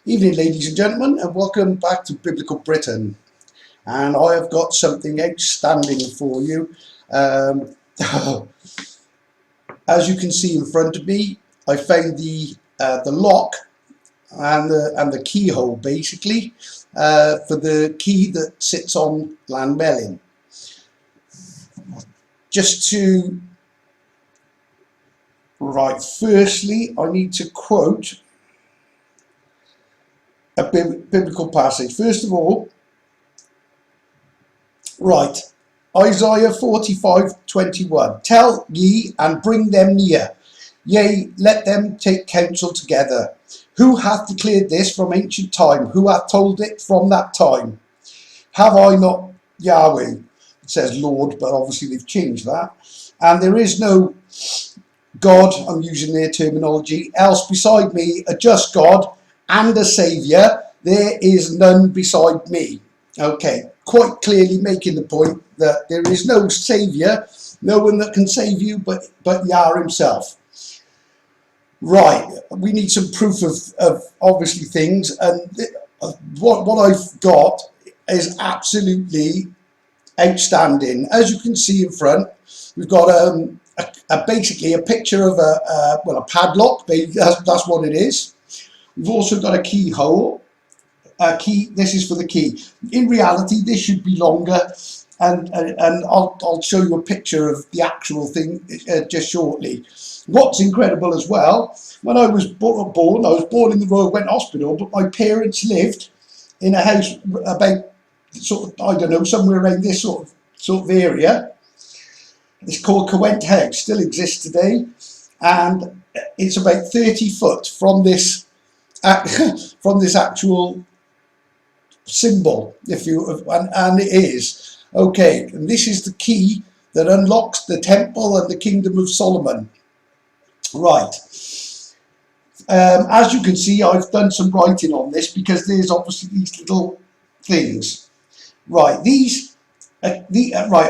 Evening, ladies and gentlemen, and welcome back to Biblical Britain. And I have got something outstanding for you. As you can see in front of me, I found the lock and the keyhole basically for the key that sits on Llanmelin. Firstly, I need to quote a biblical passage. First of all, Isaiah 45:21. Tell ye and bring them near, yea, let them take counsel together. Who hath declared this from ancient time? Who hath told it from that time? Have I not Yahweh? It says Lord, but obviously they've changed that. And there is no God, I'm using their terminology, else beside me, a just God and a Saviour. There is none beside me. Okay, quite clearly making the point that there is no Saviour, no one that can save you but Yah himself. Right, we need some proof of obviously things, and what I've got is absolutely outstanding. As you can see in front, we've got basically a picture of a padlock. That's what it is. We've also got a keyhole. Key. This is for the key. In reality, this should be longer, and I'll show you a picture of the actual thing just shortly. What's incredible as well, when I was born in the Royal Went Hospital, but my parents lived in a house about somewhere around this sort of area. It's called Cowent House, still exists today, and it's about 30 foot from this actual symbol, and it is okay. And this is the key that unlocks the temple and the kingdom of Solomon. Right. As you can see, I've done some writing on this because there's obviously these little things. Right.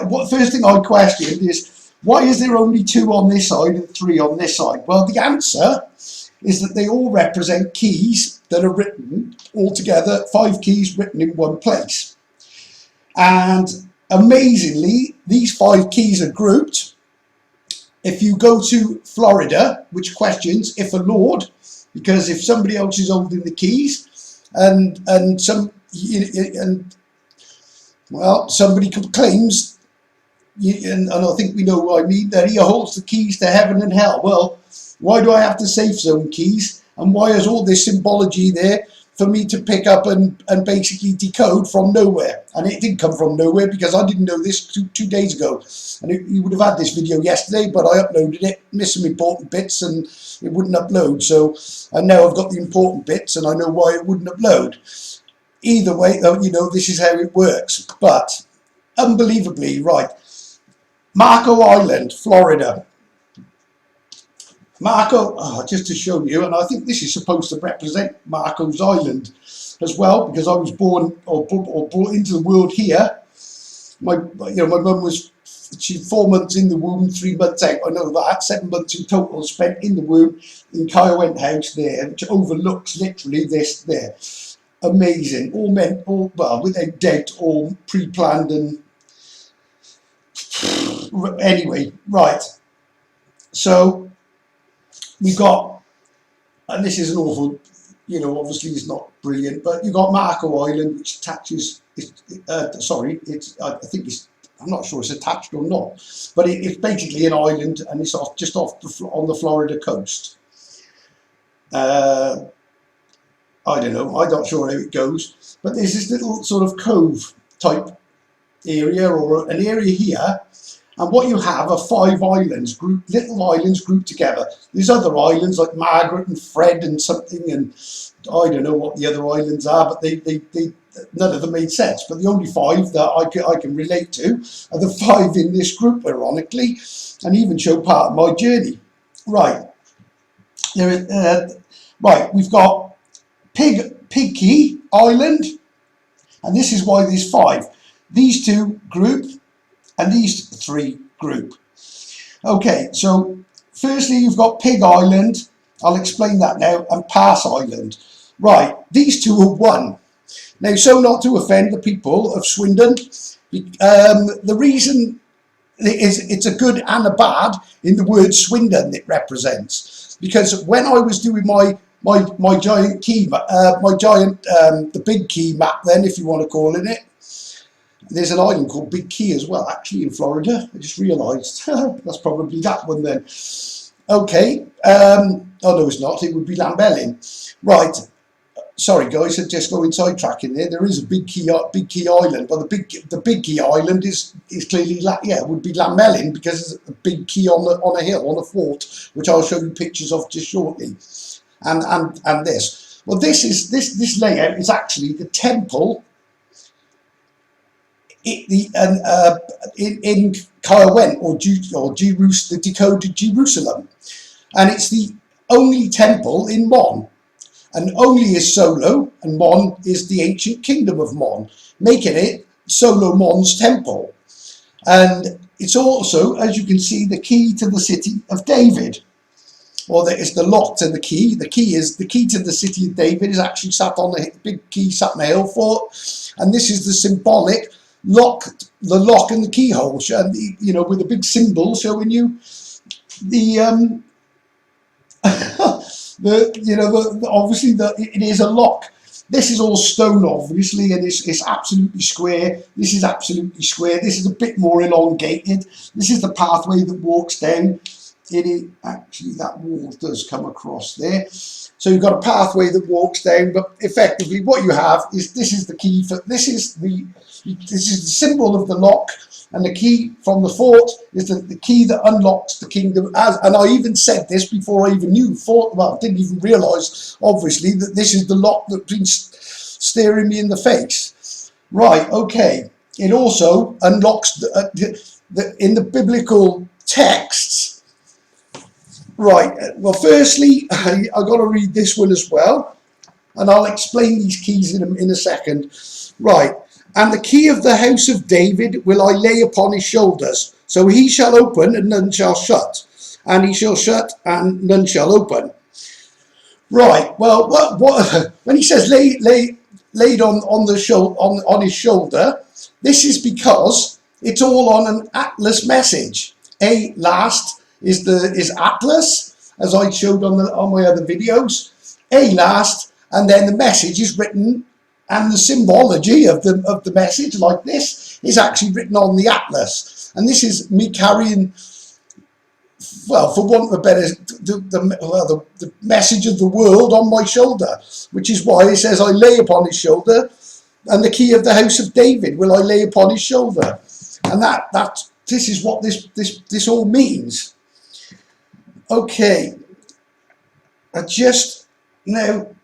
What first thing I questioned is, why is there only 2 on this side and 3 on this side? Well, the answer is that they all represent keys that are written all together, 5 keys written in one place. And amazingly, these 5 keys are grouped. If you go to Florida, which questions if a lord, because if somebody else is holding the keys and somebody claims, and I think we know what I mean, that he holds the keys to heaven and hell. Well, why do I have to safe zone keys? And why is all this symbology there for me to pick up and basically decode from nowhere? And it did come from nowhere, because I didn't know this 2 days ago. And you would have had this video yesterday, but I uploaded it, missed some important bits, and it wouldn't upload. So I now I've got the important bits, and I know why it wouldn't upload. Either way, though, this is how it works. But unbelievably, right, Marco Island, Florida. Just to show you, and I think this is supposed to represent Marco's Island as well, because I was born or brought into the world here. My mum was 4 months in the womb, 3 months out. I know that. 7 months in total spent in the womb in Cowent House there, which overlooks literally this there. Amazing. All without doubt, all pre-planned and anyway, right. So we've got, and this is an awful, obviously it's not brilliant, but you've got Marco Island, which attaches, I'm not sure it's attached or not, but it's basically an island, and it's just off on the Florida coast. I don't know, I'm not sure how it goes, but there's this little sort of cove type area, or an area here. And what you have are 5 islands, little islands grouped together. There's other islands like Margaret and Fred and something, and I don't know what the other islands are, but they none of them made sense. But the only 5 that I can relate to are the 5 in this group, ironically, and even show part of my journey. Right, we've got Pig Key Island, and this is why there's 5. These 2 group, and these 3 group. Okay, so firstly you've got Pig Island, I'll explain that now, and Pass Island. Right, these two are one. Now, so not to offend the people of Swindon, the reason is it's a good and a bad in the word Swindon it represents. Because when I was doing my giant key, the big key map then, if you want to call it, there's an island called Big Key as well, actually, in Florida. I just realised. That's probably that one then. Okay. Oh, no, it's not. It would be Lambellin. Right. Sorry, guys, I'm just going sidetracking there. There is a Big Key Island, but the Big Key Island is clearly, it would be Lambellin because it's a big key on a hill, on a fort, which I'll show you pictures of just shortly. And this. Well, this layout is actually the temple in Kaiwen or the Decoded Jerusalem, and it's the only temple in Mon. And only is Solo, and Mon is the ancient kingdom of Mon, making it Solo Mon's temple. And it's also, as you can see, the key to the city of David. Or it's the lock to the key. The key to the city of David is actually sat on the big key, sat on a hill fort. And this is the symbolic lock, the lock and the keyhole, and with a big symbol showing you the obviously it is a lock. This is all stone, obviously, and it's absolutely square. This is absolutely square. This is a bit more elongated. This is the pathway that walks down. It is actually, that wall does come across there. So you've got a pathway that walks down, but effectively what you have is this is the key for this is the symbol of the lock. And the key from the fort is the key that unlocks the kingdom. And I even said this before I even knew, didn't even realise, obviously, that this is the lock that's been staring me in the face. Right, okay. It also unlocks, in the biblical texts. Right, well, firstly, I've got to read this one as well. And I'll explain these keys in a second. Right. And the key of the house of David will I lay upon his shoulders. So he shall open and none shall shut. And he shall shut and none shall open. Right. Well, what when he says laid on his shoulder, this is because it's all on an Atlas message. Last is Atlas, as I showed on my other videos. Last, and then the message is written. And the symbology of the message, like this, is actually written on the Atlas. And this is me carrying, well, for want of a better, the message of the world on my shoulder, which is why it says I lay upon his shoulder, and the key of the house of David will I lay upon his shoulder. And this is what this all means. Okay,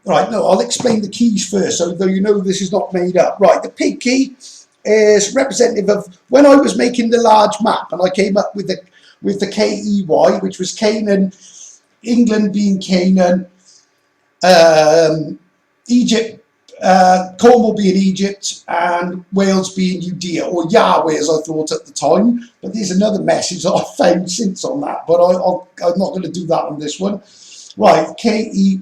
I'll explain the keys first, so though this is not made up. Right, the pig key is representative of when I was making the large map, and I came up with the KEY, which was Canaan, England being Canaan, Egypt, Cornwall being Egypt, and Wales being Judea, or Yahweh as I thought at the time. But there's another message that I've found since on that, but I'm not going to do that on this one. Right, KEY.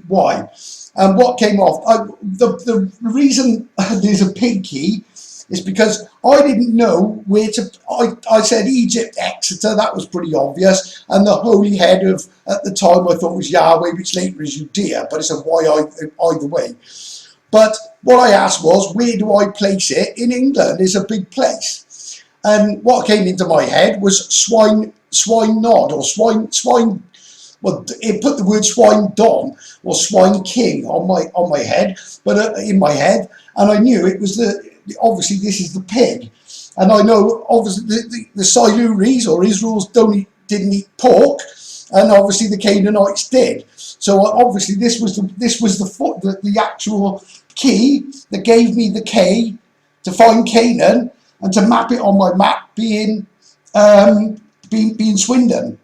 And what came off, the reason there's a pig key is because I didn't know where to, I said Egypt, Exeter, that was pretty obvious, and the holy head of, at the time I thought was Yahweh, which later is Judea, but it's a either way. But what I asked was, where do I place it in England? It's a big place. And what came into my head was swine nod, or swine, well, it put the word swine don or swine king on my head, but in my head, and I knew it was obviously this is the pig, and I know obviously the Silures or Israel's didn't eat pork, and obviously the Canaanites did. So obviously this was the actual key that gave me the K to find Canaan and to map it on my map being Swindon.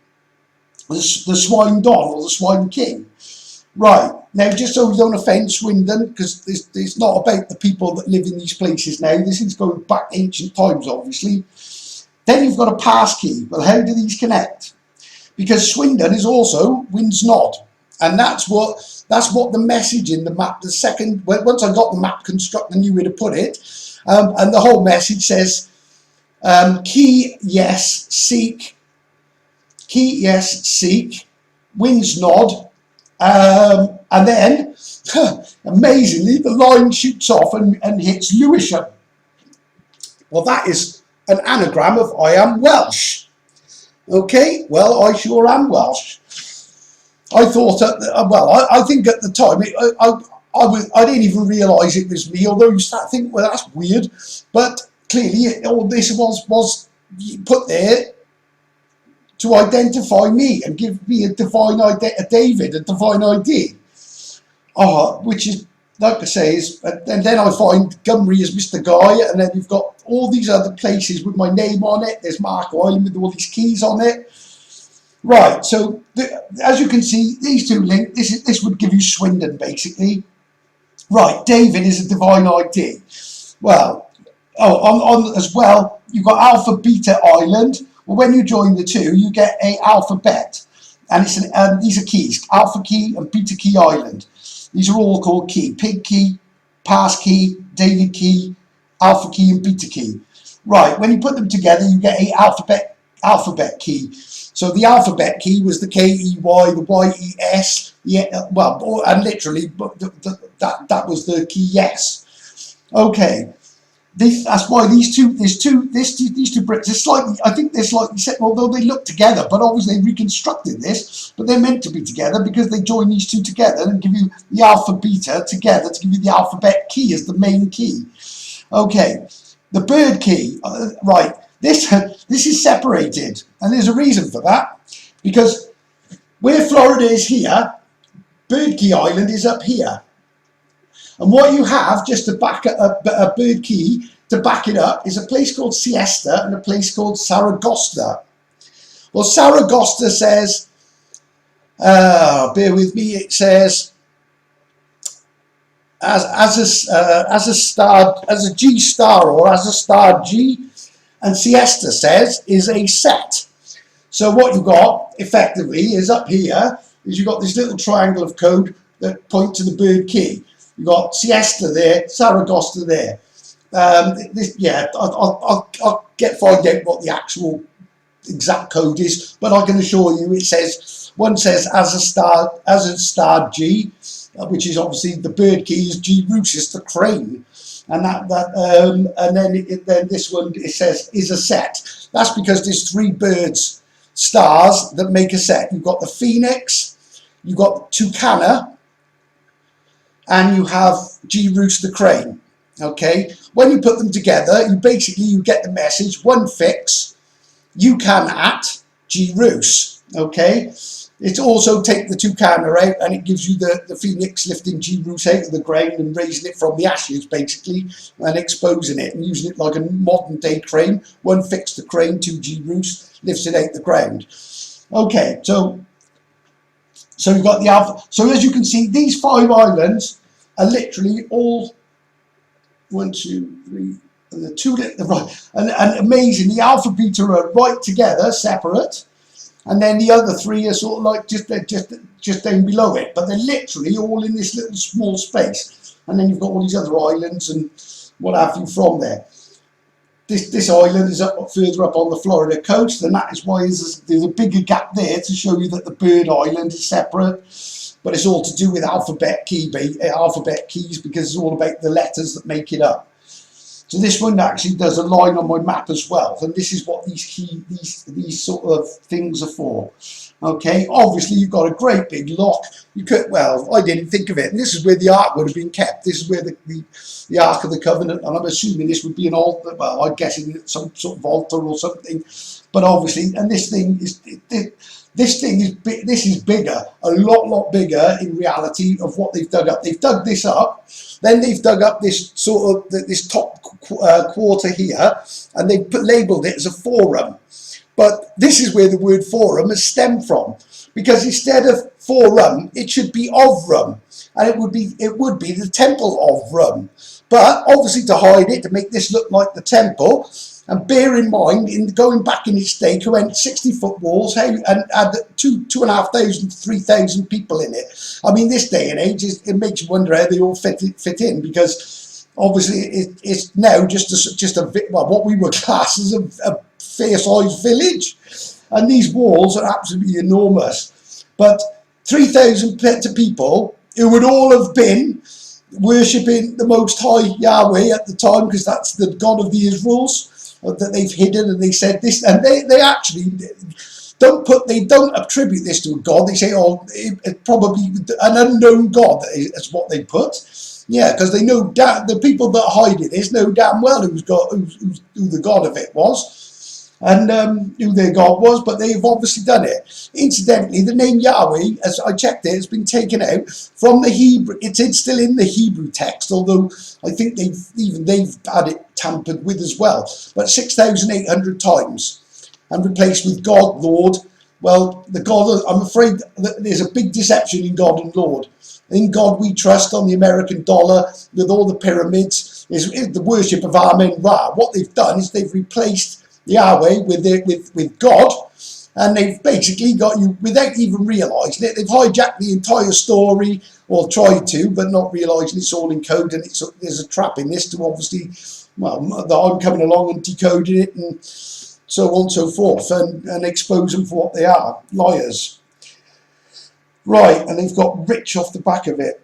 The swine don or the swine king. Right, now just so we don't offend Swindon, because it's not about the people that live in these places now, this is going back ancient times obviously. Then you've got a pass key. Well, how do these connect? Because Swindon is also Wind's Nod. And that's what the message in the map, the second, once I got the map constructed, I knew where to put it. And the whole message says, key yes, seek, winds nod, and then, amazingly, the line shoots off and hits Lewisham. Well, that is an anagram of I am Welsh. Okay, well, I sure am Welsh. I thought, I think at the time, I didn't even realise it was me, although you start thinking, well, that's weird. But clearly, all this was put there to identify me and give me a divine David, a divine ID. Which is, like I say, and then I find Gymru is Mr. Guy, and then you've got all these other places with my name on it. There's Mark Island with all these keys on it. Right, so as you can see, these two link. This would give you Swindon, basically. Right, David is a divine ID. Well, on as well, you've got Alpha Beta Island. Well, when you join the two, you get a alphabet, and these are keys: Alpha Key and Beta Key Island. These are all called key: Pig Key, Pass Key, David Key, Alpha Key, and Beta Key. Right, when you put them together, you get a alphabet key. So the alphabet key was the K-E-Y, the Y-E-S, and literally that was the key yes. Okay, that's why these two bricks are slightly, I think they're slightly set, although they look together, but obviously they reconstructed this, but they're meant to be together because they join these two together and give you the alpha beta together to give you the alphabet key as the main key. Okay, the bird key, right. This is separated, and there's a reason for that, because where Florida is here, Bird Key Island is up here, and what you have just to back a Bird Key to back it up is a place called Siesta and a place called Saragossa. Well, Saragossa says, bear with me, it says as a G star or as a star G. And Siesta says is a set. So what you've got effectively is up here is you've got this little triangle of code that point to the bird key. You've got Siesta there, Saragossa there. I'll find out what the actual exact code is, but I can assure you it says, one says as a star G, which is obviously the bird key is G Rusis, the crane. And then this one, it says is a set. That's because there's three birds, stars that make a set. You've got the phoenix, you've got Tucana, and you have G Roos the crane. Okay, when you put them together, you get the message: one fix, you can at G Roos. Okay. It also take the Tucana out, and it gives you the phoenix lifting G Roos out of the ground and raising it from the ashes, basically, and exposing it and using it like a modern day crane. One fix the crane, two G Roos, lifts it out the ground. Okay, so you've got the alpha. So as you can see, these 5 islands are literally all 1, 2, 3, and the two right, and amazing. The alpha beta are right together, separate. And then the other 3 are sort of like just down below it, but they're literally all in this little small space. And then you've got all these other islands and what have you from there. This island is up further up on the Florida coast, and that is why there's a bigger gap there to show you that the bird island is separate. But it's all to do with alphabet keys because it's all about the letters that make it up. So this one actually does a line on my map as well, and this is what these sort of things are for. Okay, obviously you've got a great big lock. You could, well, I didn't think of it, and this is where the Ark would have been kept. This is where the Ark of the Covenant, and I'm assuming this would be an altar. Well, I'm guessing some sort of altar or something. But obviously, and this thing is this is bigger, a lot bigger in reality of what they've dug up. They've dug this up, then they've dug up this sort of this top quarter here, and they've labelled it as a forum. But this is where the word forum has stemmed from, because instead of forum, it should be of Rum, and it would be the temple of Rum. But obviously, to hide it, to make this look like the temple, And bear in mind, in going back in its day, it went 60-foot walls and had 2,500, 3,000 people in it. I mean, this day and age, it makes you wonder how they all fit in, because obviously it's now just a well, what we were classed as a fair-sized village, and these walls are absolutely enormous. But 3,000 people who would all have been worshipping the Most High Yahweh at the time, because that's the God of the Israels that they've hidden, and they said this, and they actually don't attribute this to a god. They say, oh, it's probably an unknown god is what they put. Yeah, because they know the people that hide it know damn well who the god of it was, and who their god was, but they've obviously done it. Incidentally, the name Yahweh, as I checked it, has been taken out from the Hebrew. It's still in the Hebrew text, although I think they've had it tampered with as well, but 6,800 times, and replaced with God, Lord. Well, the God, I'm afraid that there's a big deception in God and Lord. In God we trust on the American dollar, with all the pyramids, is the worship of Amen Ra. What they've done is they've replaced Yahweh with God, and they've basically got you, without even realising it, they've hijacked the entire story, or tried to, but not realising it's all in code, and there's a trap in this to obviously, well, that I'm coming along and decoding it, and so on and so forth, and expose them for what they are, liars. Right, and they've got rich off the back of it.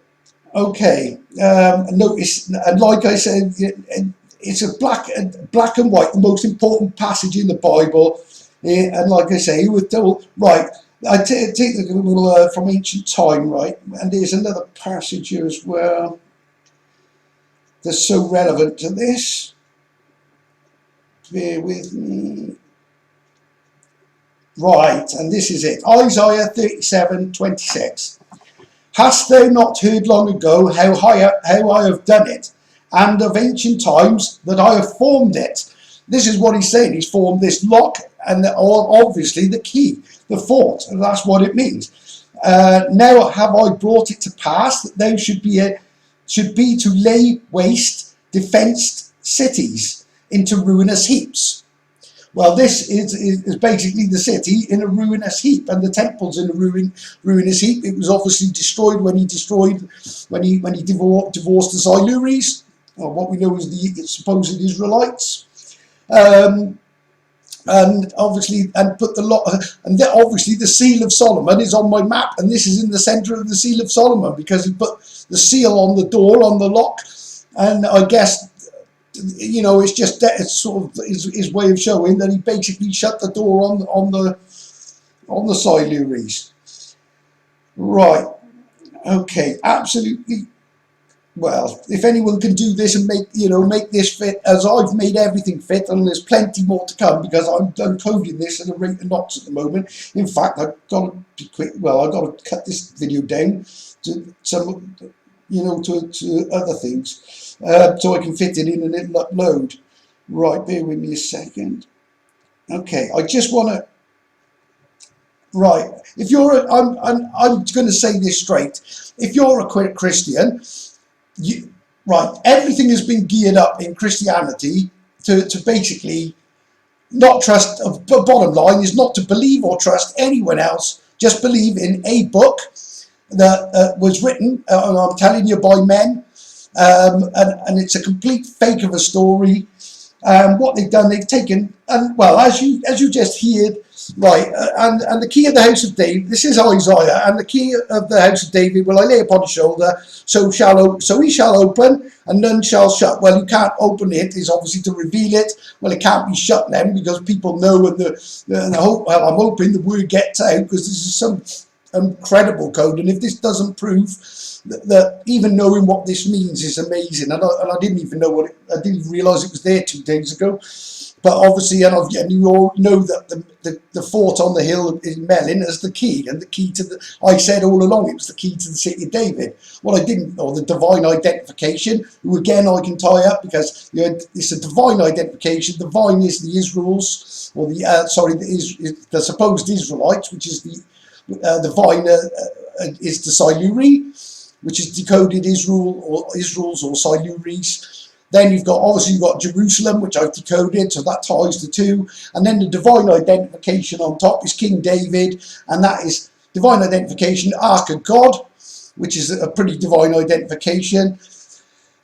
Okay, notice, and like I said, it's a black and white, the most important passage in the Bible. And like I say, you were told, right, I take a little from ancient time, right, and there's another passage here as well that's so relevant to this. Bear with me. Right, and this is it. Isaiah 37:26. Hast thou not heard long ago how I have done it, and of ancient times that I have formed it? This is what he's saying. He's formed this lock, and obviously the key, the fort, and that's what it means. Now have I brought it to pass that thou should be to lay waste defenced cities into ruinous heaps. Well, this is basically the city in a ruinous heap, and the temple's in a ruinous heap. It was obviously destroyed when he divorced the Silures, or what we know as the supposed Israelites. And obviously, obviously the seal of Solomon is on my map, and this is in the center of the seal of Solomon, because he put the seal on the door, on the lock, and I guess, you know, it's just it's sort of his way of showing that he basically shut the door on the Silures. Right. Okay. Absolutely. Well, if anyone can do this and make this fit as I've made everything fit, and there's plenty more to come, because I'm done coding this at a rate of knots at the moment. In fact, I've got to be quick. Well, I've got to cut this video down to some, to other things, so I can fit it in and it'll upload. Right, bear with me a second. Okay, I just want to. Right, if you're, I'm going to say this straight. If you're a Christian, everything has been geared up in Christianity to basically not trust. The bottom line is not to believe or trust anyone else. Just believe in a book that was written, and I'm telling you, by men, and it's a complete fake of a story. What they've done, they've taken, and well, as you just heard, right, and the key of the house of David. This is Isaiah, and the key of the house of David will I lay upon his shoulder, so he shall open, and none shall shut. Well, you can't open it, is obviously to reveal it. Well, it can't be shut then, because people know, and I'm hoping the word gets out, because this is some incredible code, and if this doesn't prove that even knowing what this means is amazing, and I didn't even know I didn't realise it was there 2 days ago. But obviously, and you all know that the fort on the hill in Melin is the key, and the key to I said all along it was the key to the city of David. What I didn't, or the divine identification, who again I can tie up, because it's a divine identification. Divine is the Israels, or the supposed Israelites, which is the divine is the Siluri, which is decoded Israel or Israels or Silures. Then you've got, obviously you've got Jerusalem, which I've decoded, so that ties the two. And then the divine identification on top is King David, and that is divine identification, Ark of God, which is a pretty divine identification.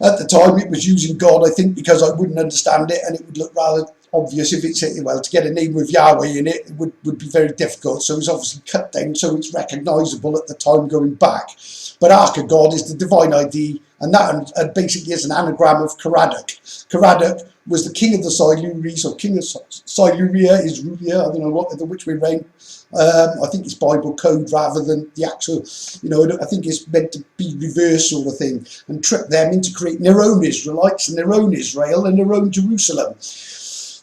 At the time it was using God, I think, because I wouldn't understand it, and it would look rather obvious if it's, well, to get a name with Yahweh in it would be very difficult. So it's obviously cut down so it's recognisable at the time going back. But Ark of God is the divine ID, and that basically is an anagram of Caradoc. Caradoc was the king of the Silures, or king of Siluria is Rulia, I don't know which way round. I think it's Bible code rather than the actual, I think it's meant to be reverse sort of thing, and trick them into creating their own Israelites and their own Israel and their own Jerusalem.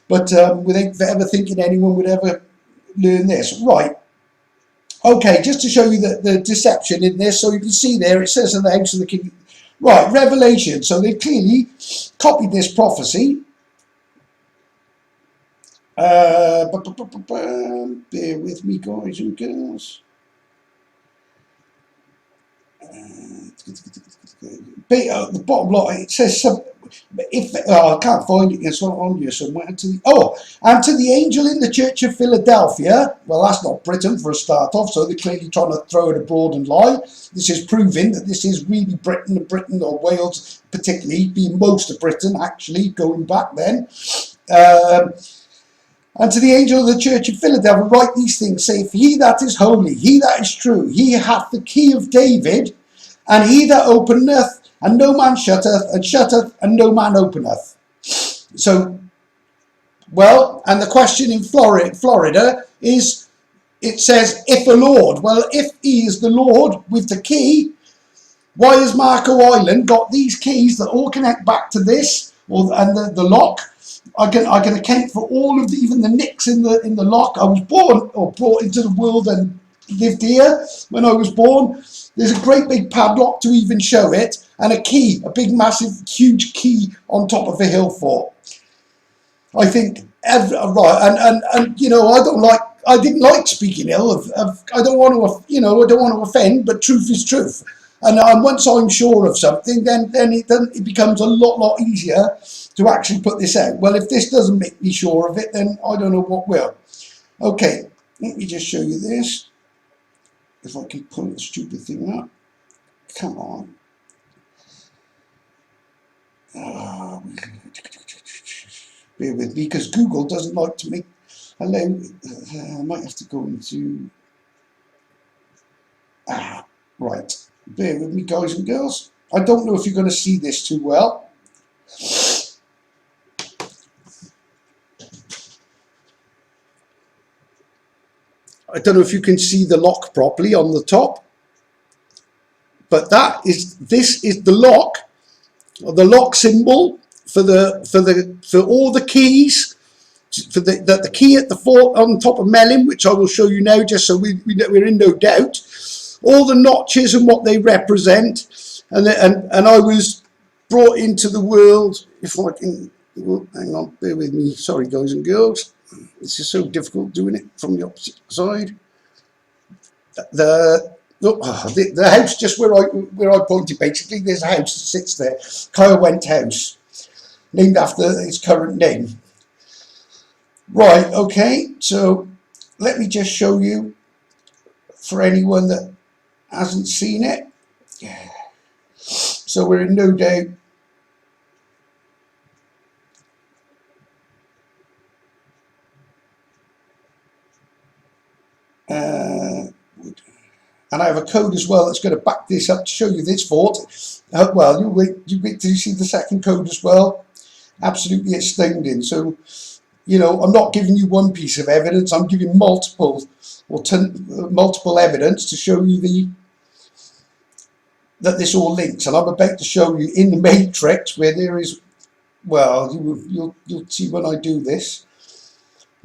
But without ever thinking anyone would ever learn this. Right. Okay, just to show you the deception in this, so you can see there, it says in the house of the king. Right, Revelation. So they've clearly copied this prophecy. Bear with me, guys and girls. The bottom line, it says I can't find it. It's on here somewhere. And to the angel in the church of Philadelphia. Well, that's not Britain for a start off, so they're clearly trying to throw it abroad and lie. This is proving that this is really Britain or Wales, particularly being most of Britain, actually going back then. And to the angel of the church of Philadelphia write these things, saith he that is holy, he that is true, he hath the key of David, and he that openeth, and no man shutteth, and no man openeth. So, well, and the question in Florida is, it says, if the Lord. Well, if he is the Lord with the key, why has Marco Island got these keys that all connect back to this, and the lock? I can account for all of even the nicks in the lock. I was born or brought into the world and lived here when I was born. There's a great big padlock to even show it, and a key, a big massive huge key on top of a hill fort. I think right, and I didn't like speaking ill of I don't want to offend, but truth is truth. And once I'm sure of something, then it becomes a lot easier to actually put this out. Well, if this doesn't make me sure of it, then I don't know what will. Okay, let me just show you this. If I can pull the stupid thing up. Come on. Bear with me, because Google doesn't like to make allow. I might have to go into. Right. Bear with me, guys and girls. I don't know if you're going to see this too well. I don't know if you can see the lock properly on the top, but this is the lock, or the lock symbol for all the keys, for the key at the fort on top of Melon, which I will show you now, just so we're in no doubt. All the notches and what they represent, and I was brought into the world. If I can, hang on, bear with me. Sorry, guys and girls. This is so difficult doing it from the opposite side. The house just where I pointed, basically, there's a house that sits there, Kyle Went House, named after its current name. Right, okay, so let me just show you, for anyone that hasn't seen it. So we're in no doubt. And I have a code as well that's going to back this up to show you this fort. Well, you wait till you see the second code as well. Absolutely astounding. So, I'm not giving you one piece of evidence. I'm giving multiple evidence to show you that this all links. And I'm about to show you in the matrix where there is. Well, you'll see when I do this.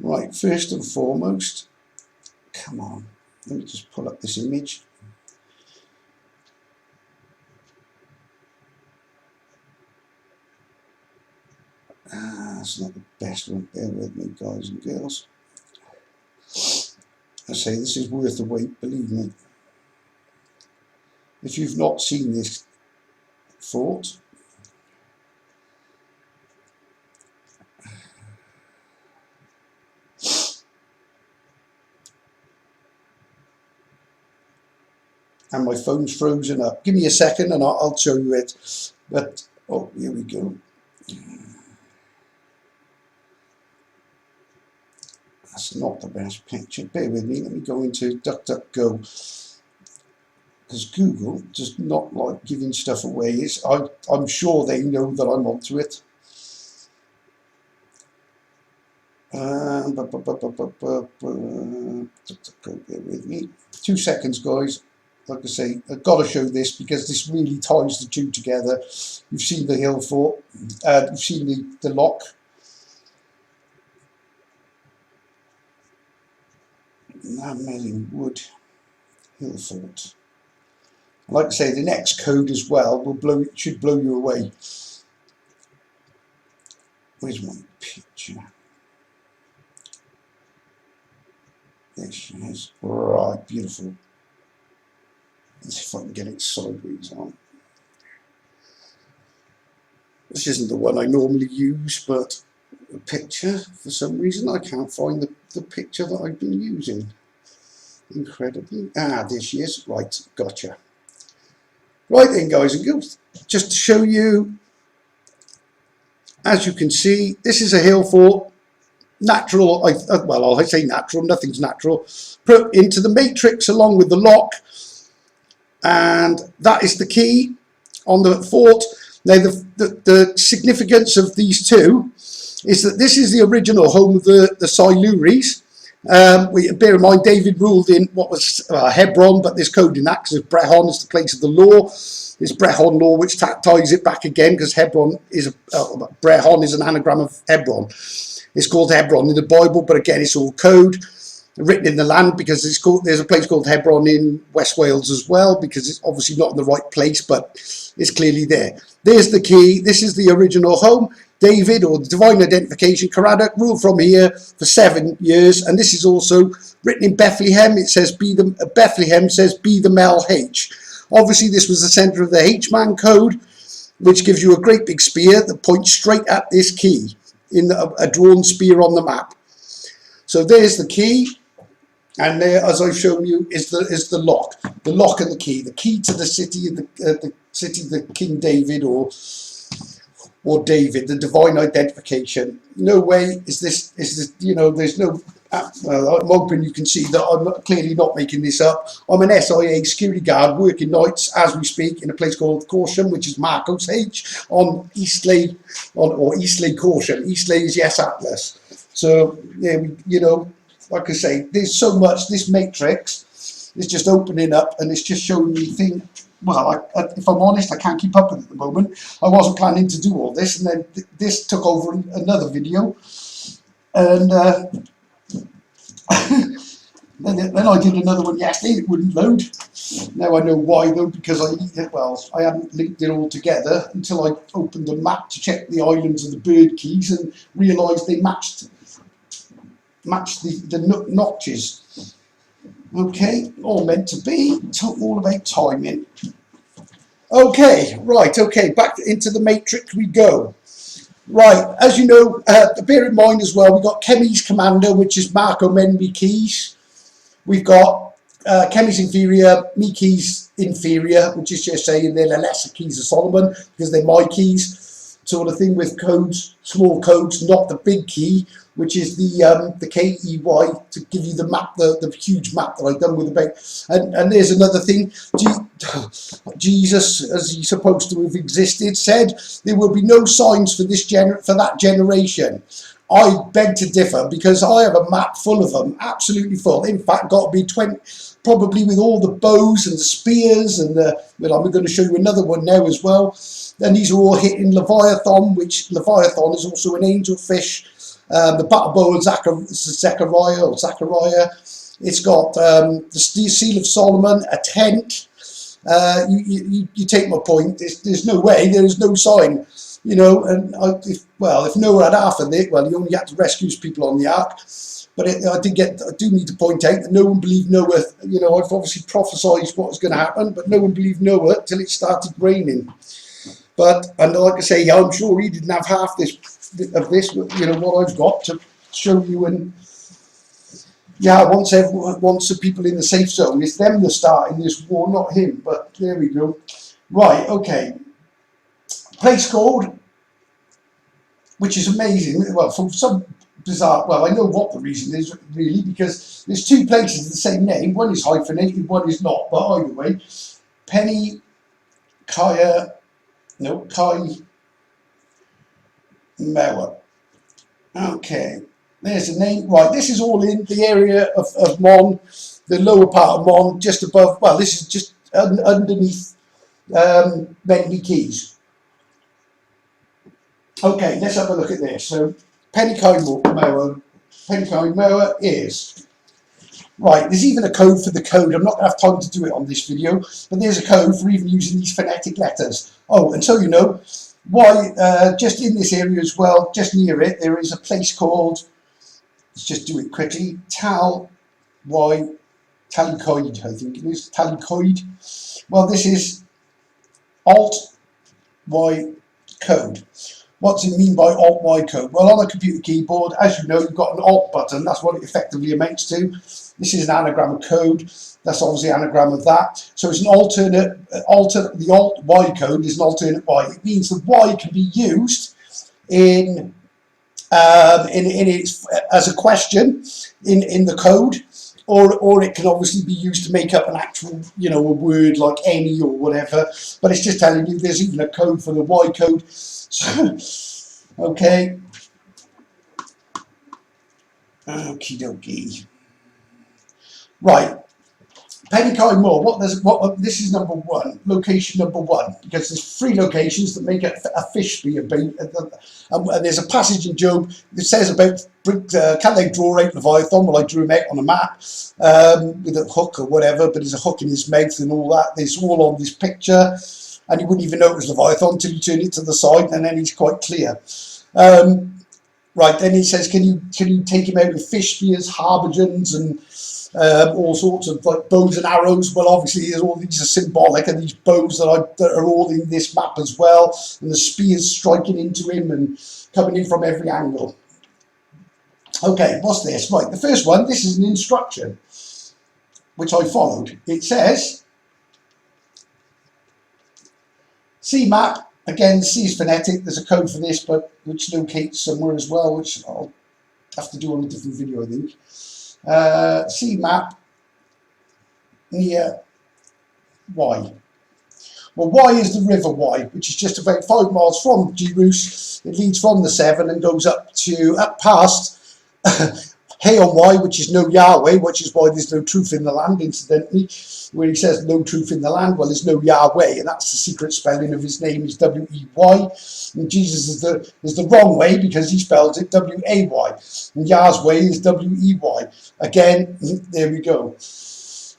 Right, first and foremost, come on. Let me just pull up this image. That's not the best one. Bear with me, guys and girls. I say this is worth the wait, believe me. If you've not seen this fort, and my phone's frozen up. Give me a second and I'll show you it. But, oh, here we go. That's not the best picture. Bear with me. Let me go into DuckDuckGo, because Google does not like giving stuff away. I'm sure they know that I'm onto it. Bear with me. 2 seconds, guys. Like I say, I've got to show this because this really ties the two together. You've seen the hill fort, you've seen the lock. Now Melling Wood hill fort. Like I say, the next code as well should blow you away. Where's my picture? There she is. Right, beautiful. Let's see if I can get it sideways on. This isn't the one I normally use, but the picture, for some reason, I can't find the picture that I've been using. Incredibly. Ah, there she is. Right, gotcha. Right then, guys and girls, just to show you, as you can see, this is a hill fort. Natural, well, I say natural, nothing's natural. Put into the matrix along with the lock, and that is the key on the fort. Now, the significance of these two is that this is the original home of the Siluris. Bear in mind, David ruled in what was Hebron, but there's code in that because Brehon is the place of the law. It's Brehon law which ties it back again, because Hebron is Brehon is an anagram of Hebron. It's called Hebron in the Bible, but again, it's all code written in the land, because there's a place called Hebron in West Wales as well, because it's obviously not in the right place, but it's clearly there. There's the key. This is the original home. David, or the Divine Identification, Caradoc, ruled from here for 7 years, and this is also written in Bethlehem. It says Bethlehem says be the Mel H. Obviously, this was the centre of the H-man code, which gives you a great big spear that points straight at this key in a drawn spear on the map. So there's the key, and there, as I've shown you, is the lock and the key to the city of the city of King David, or David, the Divine Identification. No way is this, you know, there's no, well, I'm hoping you can see that I'm clearly not making this up. I'm an SIA security guard working nights as we speak in a place called Corsham, which is Marcos H, on Eastleigh, or Eastleigh Corsham. Eastleigh is Yes Atlas. So, yeah, you know, like I say, there's so much. This matrix is just opening up, and it's just showing me things. Well, if I'm honest, I can't keep up with it at the moment. I wasn't planning to do all this, and then this took over another video, and then I did another one yesterday. It wouldn't load. Now I know why, though, because I hadn't linked it all together until I opened the map to check the islands and the bird keys, and realised they matched the notches. Okay, all meant to be. All about timing. Okay, right, okay, back into the matrix we go. Right, as you know, bear in mind as well, we've got Chemi's Commander, which is Marco Menby keys. We've got Chemi's Inferior, me keys Inferior, which is just saying they're the lesser keys of Solomon, because they're my keys, sort of thing, with codes, small codes, not the big key, which is the KEY, to give you the map, the huge map that I've done with the bank. And there's another thing. Jesus, as he's supposed to have existed, said there will be no signs for that generation. I beg to differ, because I have a map full of them, absolutely full. In fact, got to be 20, probably, with all the bows and the spears, and well, I'm going to show you another one now as well. And these are all hitting Leviathan, which Leviathan is also an angel fish. The battle bow of Zechariah. It's got the seal of Solomon, a tent. You take my point. There's no way. There is no sign. You know, and if Noah had half of it, well, he only had to rescue people on the ark. But I do need to point out that no one believed Noah. You know, I've obviously prophesied what was going to happen, but no one believed Noah till it started raining. And like I say, I'm sure he didn't have half of this, you know, what I've got to show you. And Yeah, once the people in the safe zone, it's them that start in this war, not him. But there we go. Right, okay. Place code, which is amazing. Well, for some bizarre, well, I know what the reason is really, because there's two places with the same name. One is hyphenated, one is not. But either way, Penny, Kaya, no, Kai, Mewa. Okay, there's the name. Right, this is all in the area of Mon, the lower part of Mon, just above, well, this is just underneath Bentley Keys. Okay, let's have a look at this. So, Pennycoin Mower is, right, there's even a code for the code. I'm not going to have time to do it on this video, but there's a code for even using these phonetic letters. Oh, and so you know, why, just in this area as well, just near it, there is a place called, let's just do it quickly, Tallycoid, I think it is, Tallycoid. Well, this is Alt-Y code. What's it mean by Alt-Y code? Well, on a computer keyboard, as you know, you've got an Alt button. That's what it effectively amounts to. This is an anagram of code. That's obviously an anagram of that. So it's an the Alt-Y code is an alternate Y. It means the Y can be used in its as a question in the code, or it can obviously be used to make up an actual, you know, a word like any or whatever. But it's just telling you there's even a code for the Y code. So, okay. Okie dokie. Right. Pennycoin Moor. This is number one, location number one, because there's three locations that make a fish be a bait. And there's a passage in Job that says about can they draw out Leviathan? Well, I drew him out on a map with a hook or whatever, but there's a hook in his mouth and all that. There's all on this picture, and you wouldn't even know it was Leviathan until you turn it to the side, and then he's quite clear. Right, then he says, can you take him out with fish spears, harbingers, and all sorts of like bows and arrows? Well, obviously there's all these are symbolic, and these bows that are all in this map as well, and the spears striking into him and coming in from every angle. Okay, what's this? Right, the first one, this is an instruction which I followed. It says C map. Again, the C is phonetic. There's a code for this, but which locates somewhere as well, which I'll have to do on a different video, I think. C map near Y. Well, Y is the river Y, which is just about 5 miles from Jerus. It leads from the Severn and goes up past Hay on Y, which is no Yahweh, which is why there's no truth in the land, incidentally. Where he says no truth in the land, well, there's no Yahweh, and that's the secret spelling of his name is W-E-Y. And Jesus is the wrong way because he spells it W-A-Y. And Yahweh is W-E-Y. Again, there we go.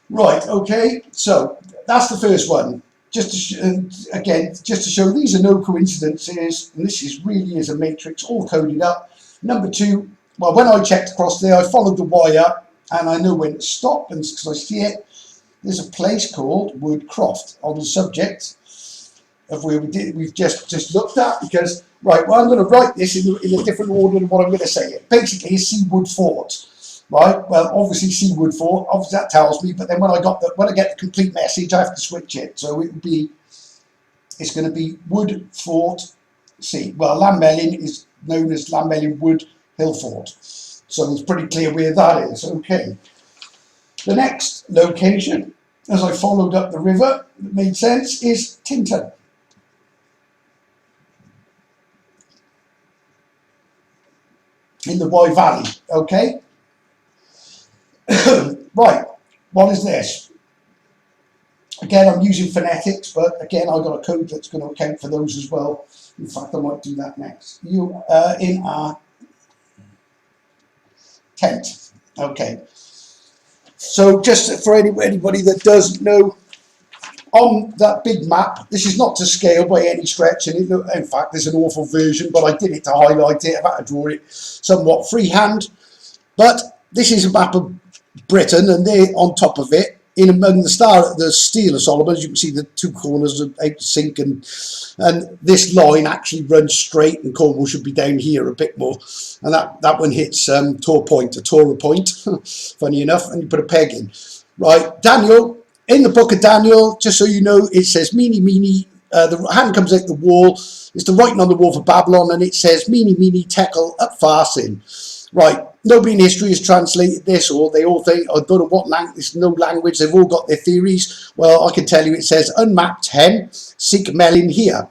Right, okay, so that's the first one. Just to show these are no coincidences, and this really is a matrix all coded up. Number two, well, when I checked across there, I followed the Y up, and I know when to stop, and because I see it, there's a place called Woodcroft on the subject of where we've just looked at, because, right, well, I'm going to write this in a different order than what I'm going to say it. Basically, it's Seawood Fort, right? Well, obviously Seawood Fort, obviously that tells me, but then when I get the complete message, I have to switch it. So it's going to be Wood Fort C. Well, Llanmelin is known as Llanmelin Wood Hill Fort. So it's pretty clear where that is. Okay. The next location, as I followed up the river, that made sense, is Tinton. In the Wye Valley, okay? Right, what is this? Again, I'm using phonetics, but again, I've got a code that's going to account for those as well. In fact, I might do that next. You in our tent, okay? So just for anybody that doesn't know, on that big map, this is not to scale by any stretch, and in fact there's an awful version, but I did it to highlight it. I've had to draw it somewhat freehand, but this is a map of Britain, and there on top of it in among the steel of Solomon, as you can see, the two corners are out to sink, and this line actually runs straight, and Cornwall should be down here a bit more, and that one hits Tor Point, a Torah point, funny enough, and you put a peg in. Right, Daniel, in the book of Daniel, just so you know, it says meeny meeny, the hand comes out the wall, it's the writing on the wall for Babylon, and it says meeny meeny tekel up farsin. Right, nobody in history has translated this, or they all think, I don't know what language, there's no language, they've all got their theories. Well, I can tell you it says unmapped hen, seek melon here.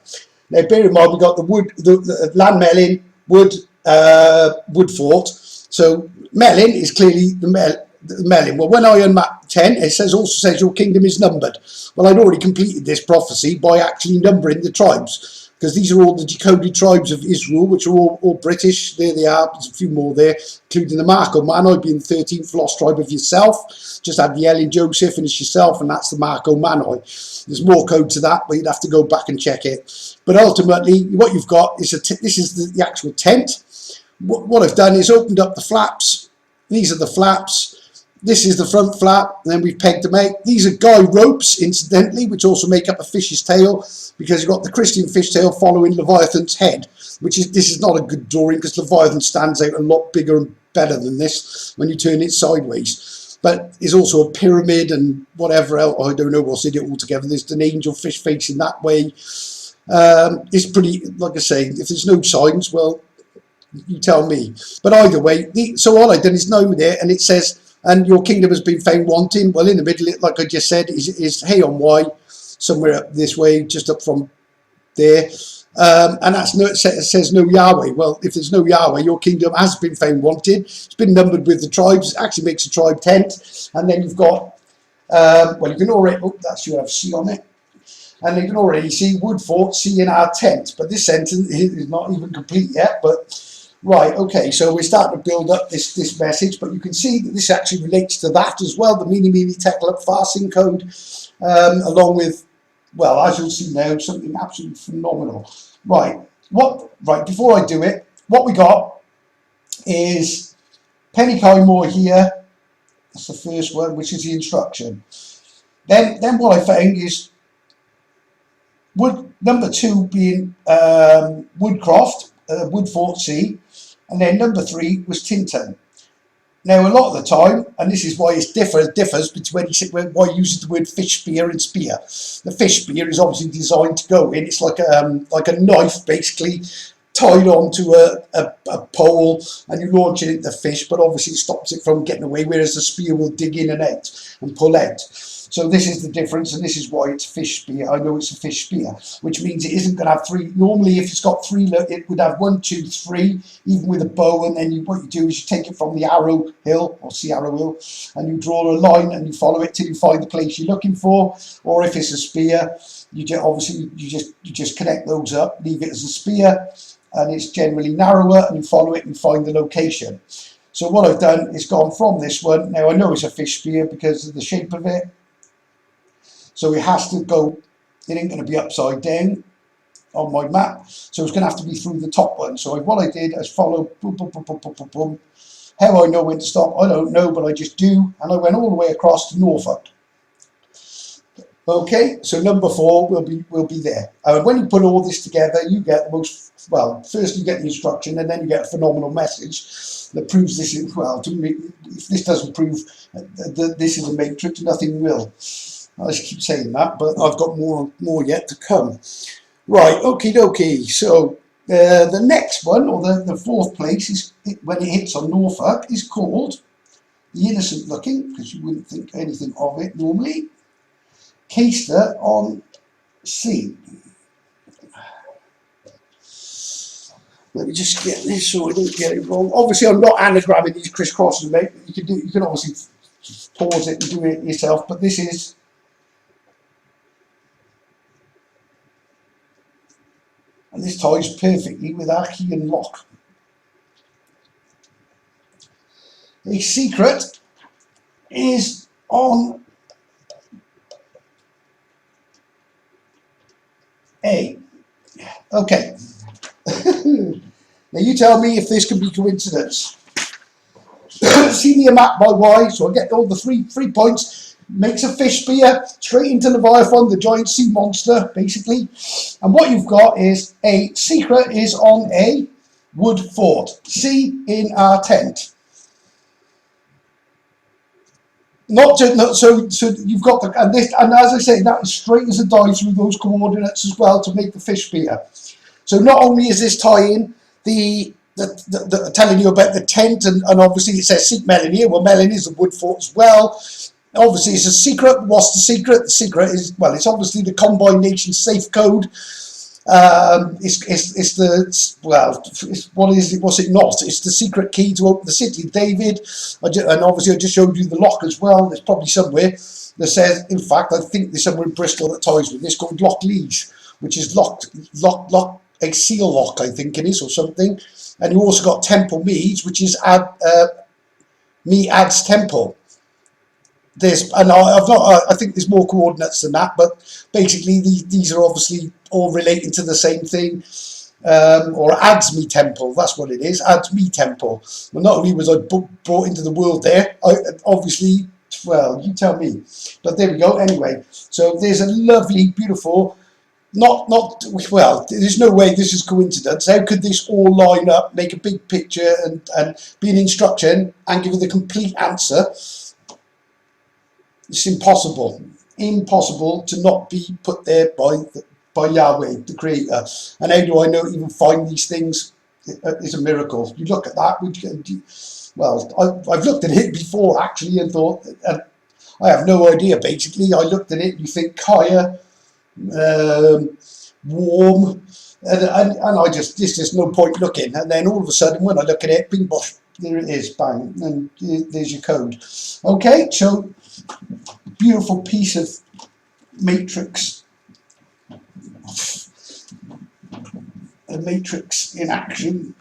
Now bear in mind, we got the land melon, wood fort, so melon is clearly the melon. Well, when I unmap 10, it also says your kingdom is numbered. Well, I'd already completed this prophecy by actually numbering the tribes, because these are all the decoded tribes of Israel, which are all British. There they are. There's a few more there, including the Marco man. I'd be in the 13th lost tribe of yourself. Just had the L in Joseph, and it's yourself, and that's the Marco Manoi. There's more code to that, but you'd have to go back and check it. But ultimately, what you've got is this is the actual tent. What I've done is opened up the flaps. These are the flaps. This is the front flap, and then we've pegged them out. These are guy ropes, incidentally, which also make up a fish's tail, because you've got the Christian fishtail following Leviathan's head, this is not a good drawing, because Leviathan stands out a lot bigger and better than this when you turn it sideways. But it's also a pyramid and whatever else, I don't know what's in it all together. There's an angel fish facing that way. It's pretty, like I say, if there's no signs, well, you tell me. But either way, so all I've done is know there, and it says, and your kingdom has been found wanting. Well, in the middle, like I just said, is hey on Y, somewhere up this way, just up from there. And it says no Yahweh. Well, if there's no Yahweh, your kingdom has been found wanted. It's been numbered with the tribes. It actually makes a tribe tent. And then you've got, well, you can already, that should have C on it. And you can already see wood fort, C in our tent. But this sentence is not even complete yet, but... Right, okay, so we're starting to build up this message, but you can see that this actually relates to that as well, the meeny tekel up farsing code, along with, well, as you'll see now, something absolutely phenomenal. Right, before I do it, what we got is Penny More here, that's the first one, which is the instruction. Then what I found is number 2 being Woodcroft, Wood Fort C, and then number 3 was Tinton. Now, a lot of the time, and this is why it differs between why he uses the word fish spear and spear. The fish spear is obviously designed to go in. It's like a knife, basically, tied onto a pole, and you launch it at the fish, but obviously it stops it from getting away, whereas the spear will dig in and out and pull out. So this is the difference, and this is why it's fish spear. I know it's a fish spear, which means it isn't going to have 3. Normally, if it's got 3, it would have 1, 2, 3, even with a bow. And then what you do is you take it from the arrow hill, or sea arrow hill, and you draw a line and you follow it till you find the place you're looking for. Or if it's a spear, you just connect those up, leave it as a spear, and it's generally narrower, and you follow it and find the location. So what I've done is gone from this one. Now I know it's a fish spear because of the shape of it. So it has to go, it ain't going to be upside down on my map. So it's going to have to be through the top one. So what I did is follow, boom, boom, boom, boom, boom, boom, boom. How I know when to stop, I don't know, but I just do. And I went all the way across to Norfolk. Okay, so number 4 will be there. When you put all this together, you get the most, well, first you get the instruction, and then you get a phenomenal message that proves this is, well, to me, if this doesn't prove that this is a matrix, nothing will. I just keep saying that, but I've got more yet to come. Right, okie dokie. So the next one, or the 4th place, is when it hits on Norfolk, is called the innocent looking, because you wouldn't think anything of it normally, Caister on C. Let me just get this so I don't get it wrong. Obviously, I'm not anagramming these crisscrosses, mate. You can obviously pause it and do it yourself, but this is. And this ties perfectly with our key and lock. The secret is on A. Okay. Now you tell me if this can be coincidence. Senior map by Y, so I get all the three points. makes a fish spear straight into Leviathan, the giant sea monster, basically. And what you've got is a secret is on a wood fort. See in our tent. Not just so you've got the and as I say, that is straight as a die through those coordinates as well to make the fish spear. So not only is this tie-in the telling you about the tent, and obviously it says seek Melon here. Well, Melon is a wood fort as well. Obviously, it's a secret. What's the secret? The secret is, well, it's obviously the Combined Nations safe code. It's the, well, what is it? What's it not? It's the secret key to open the city of David. And obviously, I just showed you the lock as well. There's probably somewhere that says, in fact, I think there's somewhere in Bristol that ties with this called Lock Lees, which is lock, a seal lock, I think it is, or something. And you also got Temple Meads, which is Mead's Temple. There's, and I think there's more coordinates than that, but basically these are obviously all relating to the same thing. Or Adsme Temple, that's what it is, Adsme Temple. Well, not only was I brought into the world there, I obviously, well, you tell me. But there we go, anyway. So there's a lovely, beautiful, well, there's no way this is coincidence. How could this all line up, make a big picture and be an instruction and give you the complete answer? It's impossible to not be put there by Yahweh, the Creator. And how do I know even find these things? It's a miracle. You look at that, well, I've looked at it before actually and thought, and I have no idea basically. I looked at it and you think Kaya, warm, and I just, there's just no point looking. And then all of a sudden when I look at it, bing bosh, there it is, bang, and there's your code. Okay, so beautiful piece of matrix, a matrix in action,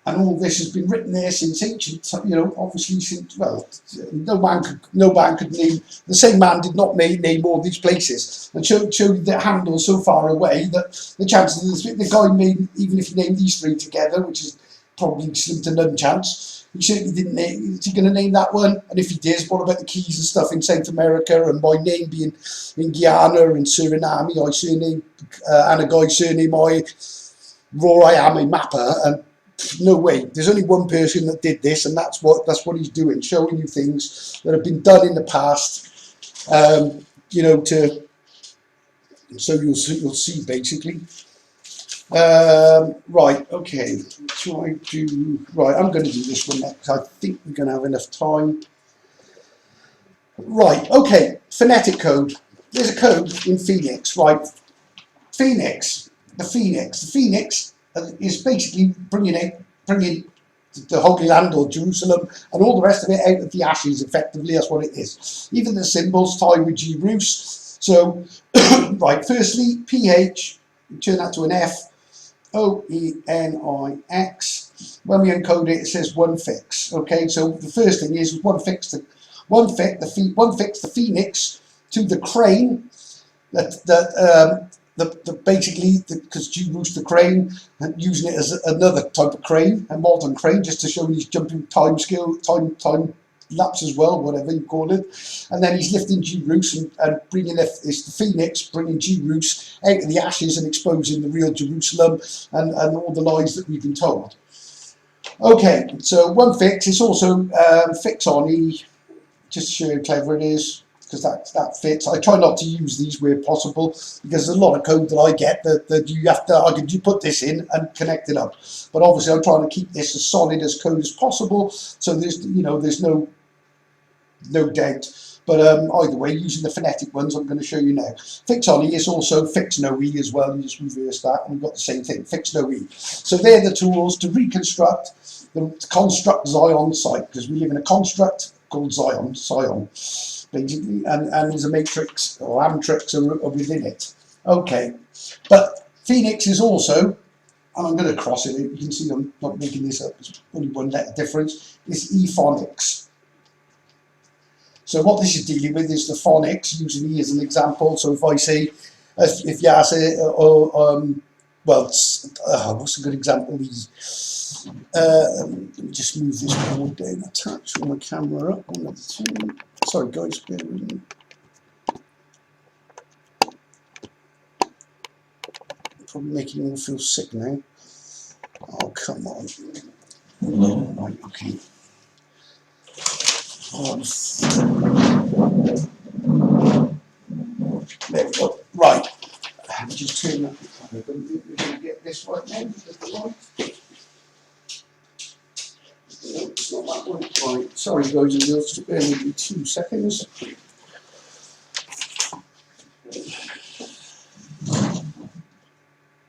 and all this has been written there since ancient, obviously since, well, no man could name, the same man did not name all these places, and showed the handle so far away that the chances of the guy made, even if he named these three together, which is probably slim to none chance, he certainly didn't name, is he going to name that one? And if he did, what about the keys and stuff in South America, and my name being in Guyana and Suriname, I surname, and a guy surname I am a mapper, and no way, there's only one person that did this, and that's what he's doing, showing you things that have been done in the past, so you'll see basically. Right, okay, right, I'm going to do this one next. I think we're going to have enough time. Right, okay, phonetic code. There's a code in Phoenix, right? The Phoenix is basically bringing the Holy Land or Jerusalem and all the rest of it out of the ashes, effectively. That's what it is. Even the symbols tie with G-Rus. So, right, firstly, PH, turn that to an F, OENIX. When we encode it, it says one fix. Okay, so the first thing is one fix the Phoenix to the crane basically because G-Rus the crane and using it as another type of crane, a modern crane, just to show he's jumping time lapse as well, whatever you call it. And then he's lifting G-Rus and bringing it's the Phoenix, bringing G-Rus out of the ashes and exposing the real Jerusalem and all the lies that we've been told. Okay, so one fix is also fix on E, just to show how clever it is, because that fits. I try not to use these where possible, because there's a lot of code that I get that you have to, I could put this in and connect it up. But obviously I'm trying to keep this as solid as code as possible, so there's no doubt. But either way, using the phonetic ones I'm going to show you now. Fix on E is also fix no E as well. You just reverse that and you've got the same thing, fix no E. So they're the tools to reconstruct the construct Zion site, because we live in a construct called Zion, basically, and there's a matrix or amtrix are within it. Okay, but Phoenix is also, and I'm going to cross it, you can see I'm not making this up, there's only one letter difference, is E-phonics. So what this is dealing with is the phonics, using E as an example. So if I say, if you say, what's a good example? Let me just move this board down a touch on my camera up. Sorry guys, bear with me. probably making you all feel sick now. Oh, come on. Right, okay. Oh, there we go. Right. Just turn that. I'm going to get this right now. It's not that one. Right. Sorry, guys and girls. Just bear with me 2 seconds.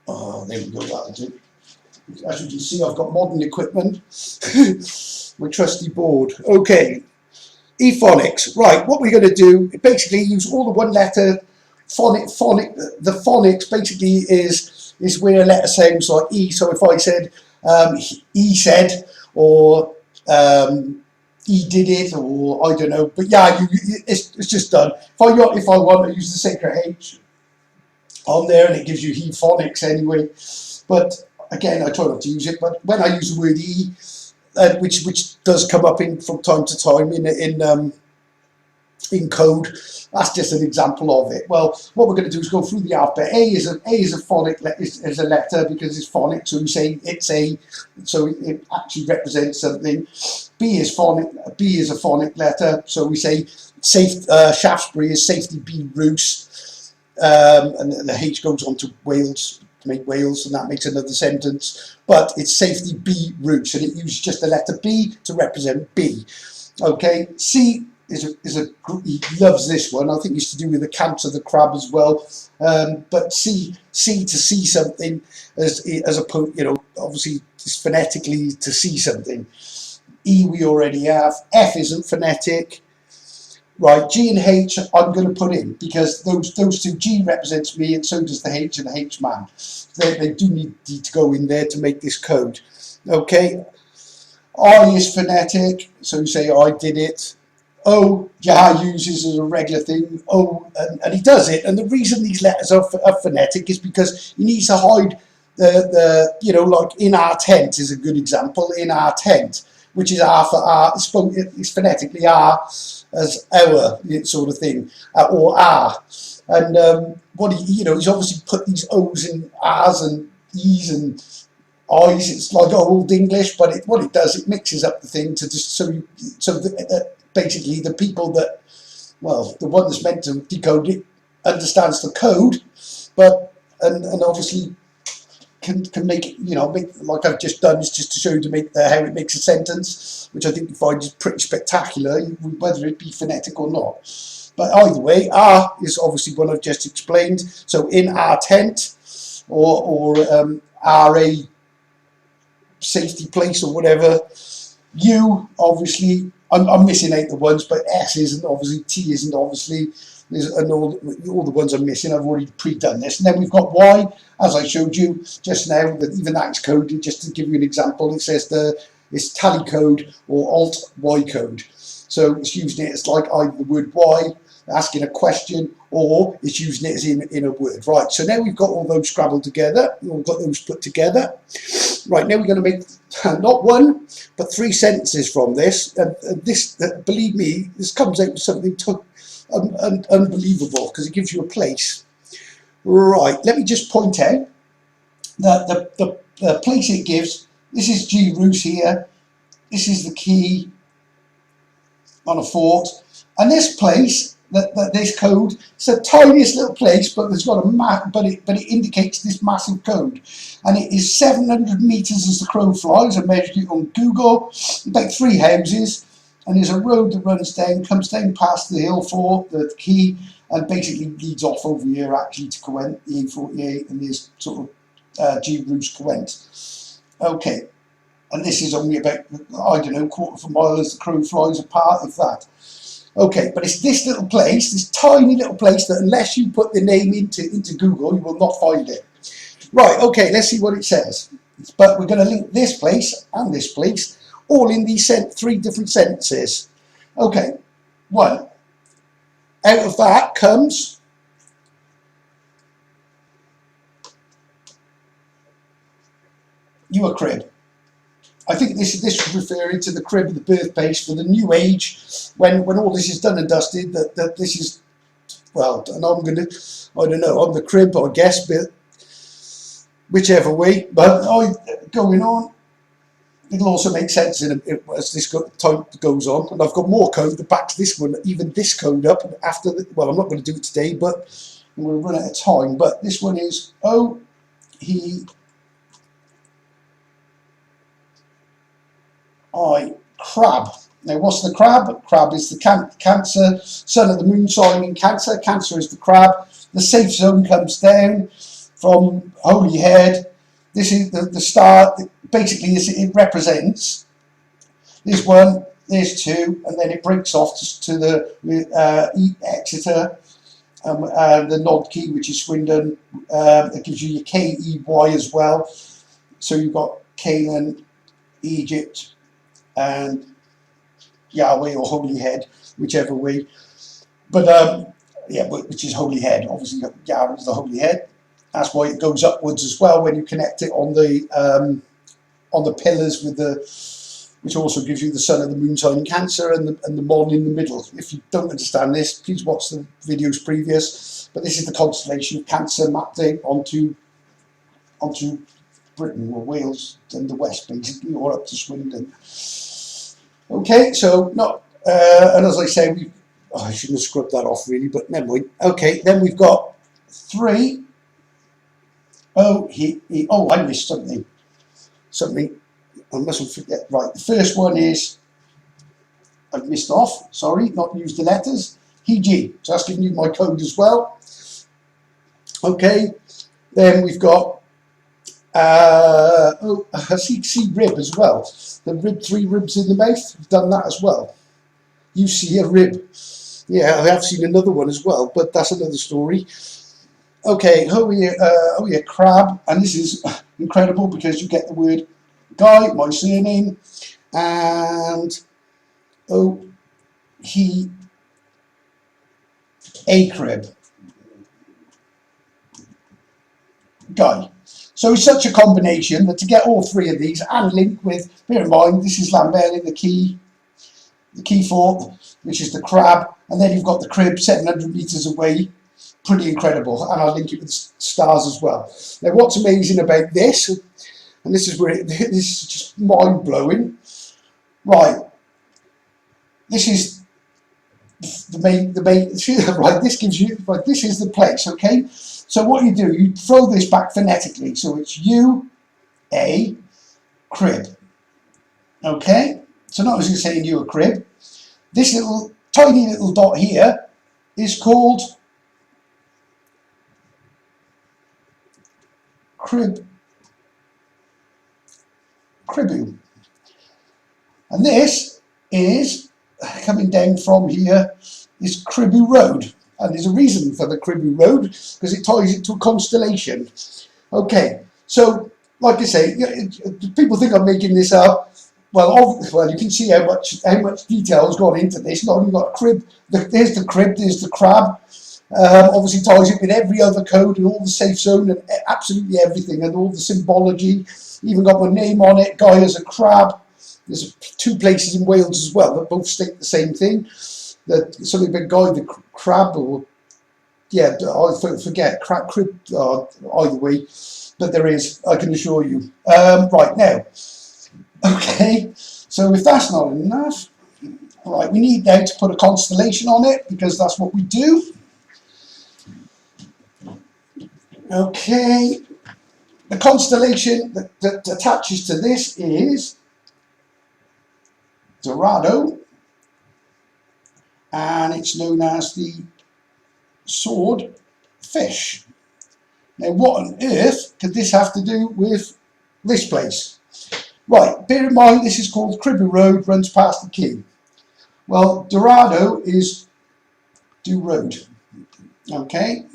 Oh, there we go. That'll do. As you can see, I've got modern equipment. My trusty board. Okay. Ephonics. Right. What we're going to do, basically use all the one letter phonic. The phonics basically is where a letter sounds like E. So if I said E said, or E did it, or I don't know. But yeah, it's just done. If I want to use the sacred H on there, and it gives you he phonics anyway. But again, I try not to use it. But when I use the word E, which does come up from time to time in code, that's just an example of it. Well, what we're going to do is go through the alphabet. A is a phonic is a letter because it's phonic. So you say it's a, so it actually represents something. B is phonic. B is a phonic letter. So we say Shaftesbury is safety B Roos, and the H goes on to Wales to make Wales, and that makes another sentence. But it's safety B Roos, and it uses just the letter B to represent B. Okay. C he loves this one. I think it's to do with the cancer of the crab as well. But C to see something as opposed, obviously it's phonetically to see something. E we already have. F isn't phonetic. Right, G and H I'm going to put in because those two, G represents me and so does the H and the H man. They do need to go in there to make this code. Okay. I is phonetic, so you say I did it. O, Yah uses as a regular thing. O, and he does it. And the reason these letters are phonetic is because he needs to hide like in our tent is a good example. In our tent, which is R for R, it's phonetically R as our sort of thing, or R. And what he's obviously put these O's and R's and E's and I's. It's like old English, but what it does, it mixes up the thing to just basically the people that, well, the one that's meant to decode it understands the code, but and obviously can make it, like I've just done, is just to show you how it makes a sentence, which I think you find is pretty spectacular, whether it be phonetic or not. But either way, R is obviously one I've just explained. So in our tent, or RA safety place or whatever. U, obviously, I'm missing out the ones, but S isn't obviously, T isn't obviously, and all the ones I'm missing, I've already pre-done this. And then we've got Y, as I showed you just now, that even that's coded, just to give you an example, it says it's tally code or alt Y code. So it's using it as like either the word Y, asking a question, or it's using it as in a word. Right, so now we've got all those scrabbled together, we've got those put together. Right, now we're going to make not one, but 3 sentences from this. And this, believe me, this comes out with something unbelievable, because it gives you a place. Right, let me just point out that the place it gives, this is G Roos here, this is the key on a fort, and this place, this code, it's the tiniest little place, but it's got a map, but it indicates this massive code, and it is 700 meters as the crow flies. I measured it on Google, about 3 houses, and there's a road that runs down, comes down past the hill fort, the key, and basically leads off over here actually to Cowent, the A48, and there's sort of G Roos Cowent. Okay, and this is only about, I don't know, 1/4 of a mile as the crow flies apart, if that. Okay, but it's this little place, this tiny little place, that unless you put the name into Google, you will not find it. Right, okay, let's see what it says. But we're going to link this place and this place, all in these 3 different sentences. Okay, 1. Out of that comes you a crib. I think this is referring to the crib of the birthplace for the new age, when all this is done and dusted, that this is, well, and I don't know, I'm the crib, I guess, but whichever way. But going on, it'll also make sense as this time goes on. And I've got more code to back this one, even this code up after. Well, I'm not going to do it today, but I'm going to run out of time. But this one is crab. Now, what's the crab? Crab is the Cancer, son of the moon sign in Cancer. Cancer is the crab. The safe zone comes down from Holy Head. This is the star. Basically, it represents this one, there's two, and then it breaks off to the Exeter, the nod key, which is Swindon. It gives you your KEY as well. So you've got Canaan, Egypt, and Yahweh or Holy Head, whichever way. But yeah, which is Holy Head. Obviously, Yahweh is the Holy Head. That's why it goes upwards as well when you connect it on the pillars with which also gives you the sun and the moon sign in Cancer and the Mon in the middle. If you don't understand this, please watch the videos previous. But this is the constellation of Cancer mapped out onto Britain or Wales and the West, basically, or up to Swindon. Okay, so not and as I say, I shouldn't have scrubbed that off really, but never mind. Okay, then we've got 3. Oh, I missed something. I mustn't forget. Right, the first one is I've missed off. Sorry, not used the letters. G. So that's giving you my code as well. Okay, then we've got I see rib as well. The 3 ribs in the mouth. We've done that as well. You see a rib. Yeah, I have seen another one as well, but that's another story. Okay, crab, and this is incredible because you get the word Guy, my surname, and a crib. Guy. So it's such a combination that to get all 3 of these and link with, bear in mind, this is Lambert, the key fort, which is the crab, and then you've got the crib 700 meters away. Pretty incredible, and I'll link it with stars as well. Now, what's amazing about this, and this is where this is just mind blowing. Right, this is the main. Right, this gives you. Right, this is the place. Okay, so what you do, you throw this back phonetically. So it's U-A crib. Okay, so not as you're saying you a crib. This little tiny little dot here is called Cribu. And this is coming down from here is Cribu Road. And there's a reason for the Cribu Road because it ties it to a constellation. Okay, so like I say, people think I'm making this up. Well, you can see how much detail has gone into this. Not only got a crib, there's the crib, there's the crab. Obviously ties it with every other code and all the safe zone and absolutely everything and all the symbology. Even got my name on it. Guy as a crab. There's 2 places in Wales as well that both state the same thing. That something about Guy the crab, or yeah, I forget crab crib. Either way, but there is. I can assure you. Right now, okay. So if that's not enough, right, we need now to put a constellation on it because that's what we do. Okay, the constellation that attaches to this is Dorado, and it's known as the sword fish. Now, what on earth could this have to do with this place? Right, bear in mind this is called Cribu Road, runs past the quay. Well, Dorado is Do Road. Okay.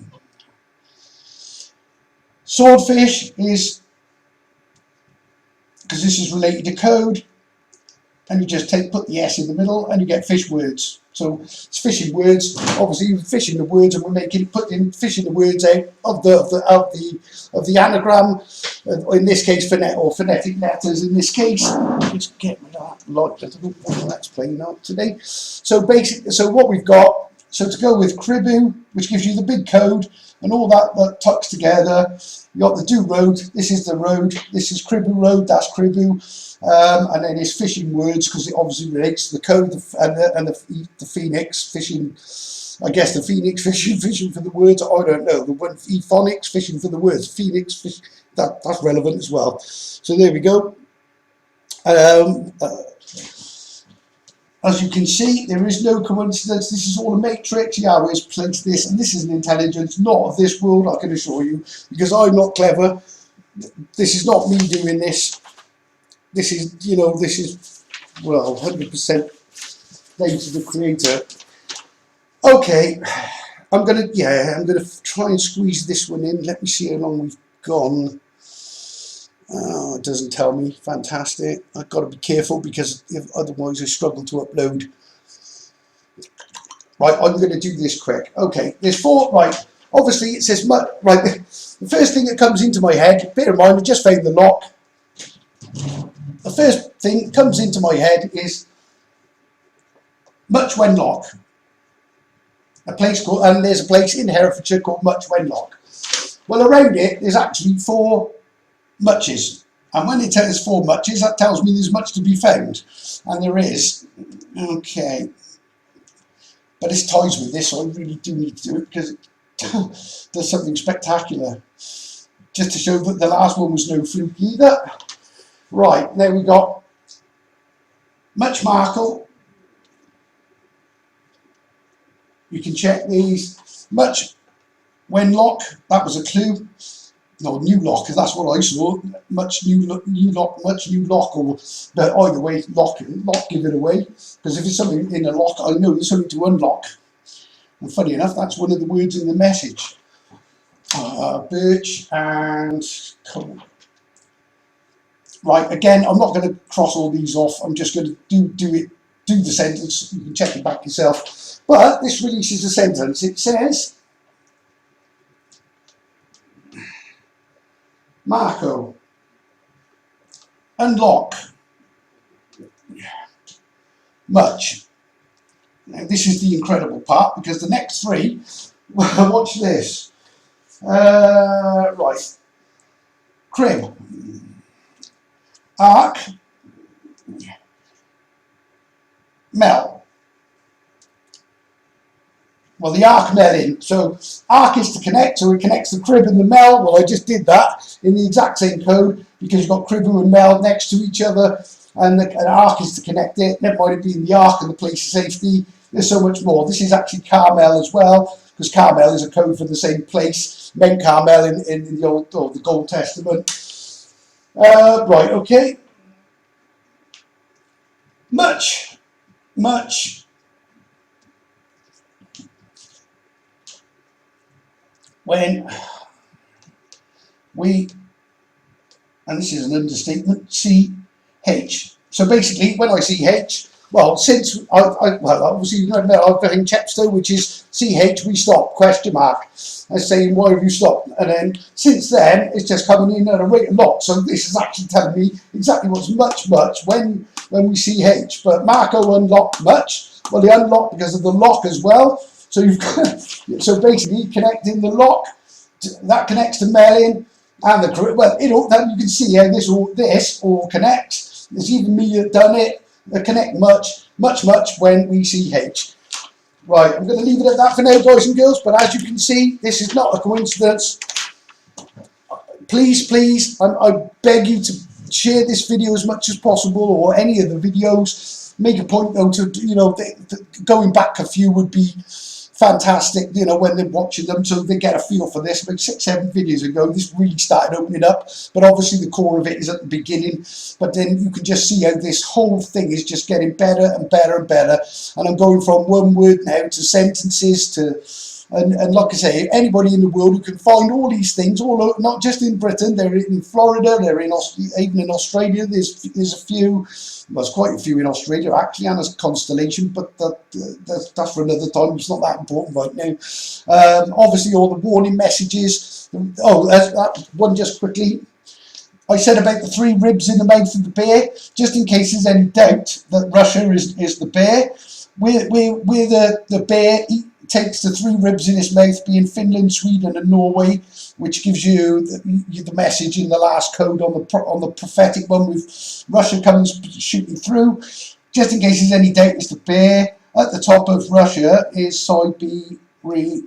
Swordfish is, because this is related to code, and you just put the S in the middle and you get fish words. So it's fishing words. Obviously you're fishing the words, and we're fishing the words out of the anagram. In this case, phonetic letters. In this case, let's get rid of that light. That's playing out today. So basically, so what we've got. So to go with Cribu, which gives you the big code and all that tucks together. You got the do road, this is the road, this is Cribu road, that's Cribu, and then it's fishing words because it obviously relates to the code and the Phoenix fishing. I guess the Phoenix fishing for the words. I don't know, the one phonics fishing for the words. Phoenix fish, that's relevant as well. So there we go. As you can see, there is no coincidence. This is all a matrix. Yahweh's placed this, and this is an intelligence not of this world, I can assure you, because I'm not clever. This is not me doing this. This is, you know, this is, well, 100% down to the creator. Okay, I'm gonna try and squeeze this one in. Let me see how long we've gone. Oh, it doesn't tell me. Fantastic. I've got to be careful because otherwise I struggle to upload. Right, I'm going to do this quick. Okay, there's 4. Right, obviously it says right. The first thing that comes into my head. Bear in mind, I just found the lock. The first thing that comes into my head is Much Wenlock. A place called, and there's a place in Herefordshire called Much Wenlock. Well, around it there's actually 4 muches, and when it tells 4 muches, that tells me there's much to be found, and there is. Okay, but this ties with this, so I really do need to do it because it does something spectacular. Just to show that the last one was no fluke either. Right, now we got Much Markle. You can check these. Much Wenlock, that was a clue. No, new lock, because that's what I saw. Much new lock, or but either way, lock give it away. Because if it's something in a lock, I know there's something to unlock. And funny enough, that's one of the words in the message. Birch and coal. Right, again, I'm not going to cross all these off. I'm just going to do the sentence. You can check it back yourself. But this releases a sentence. It says, Marco, unlock much. Now this is the incredible part, because the next 3, watch this. Right, crib, arc, mel. Well, the arc melling. So arc is to connect, so it connects the crib and the mel. Well, I just did that in the exact same code because you've got crib and mel next to each other, and an arc is to connect it. Never mind it being the arc and the place of safety. There's so much more. This is actually Carmel as well, because Carmel is a code for the same place. Mount Carmel in the Old the Old Testament. Right, okay. Much. When we, and this is an understatement, see H. So basically, when I see H, well, since well, obviously you know I've got in Chepstow, which is CH, we stop, question mark. I say, why have you stopped? And then since then, it's just coming in at a rate of lot. So this is actually telling me exactly what's much when we see H. But Marco unlocked much. Well, he unlocked because of the lock as well. So you've got, so basically connecting the lock, that connects to Melin and the, well, then you can see how this all connects. It's even me that done it. They connect much when we see H. Right, I'm going to leave it at that for now, guys and girls, but as you can see, this is not a coincidence. Please, I beg you to share this video as much as possible, or any of the videos. Make a point though to, you know, going back a few would be fantastic, you know, when they're watching them, so they get a feel for this. About 6-7 videos ago, this really started opening up, but obviously the core of it is at the beginning. But then you can just see how this whole thing is just getting better and better and better. And I'm going from one word now to sentences to, and like I say, anybody in the world who can find all these things, all over, not just in Britain, they're in Florida, they're in even in Australia. There's a few. Well, there's quite a few in Australia actually, and as Constellation, but that's for another time. It's not that important right now. Obviously, all the warning messages. Oh, that one just quickly. I said about the 3 ribs in the mouth of the bear, just in case there's any doubt that Russia is the bear. We're the bear. takes the 3 ribs in its mouth, being Finland, Sweden and Norway, which gives you the message in the last code on the prophetic one with Russia comes shooting through. Just in case there's any doubt, Mr. Bear, at the top of Russia is Siberia.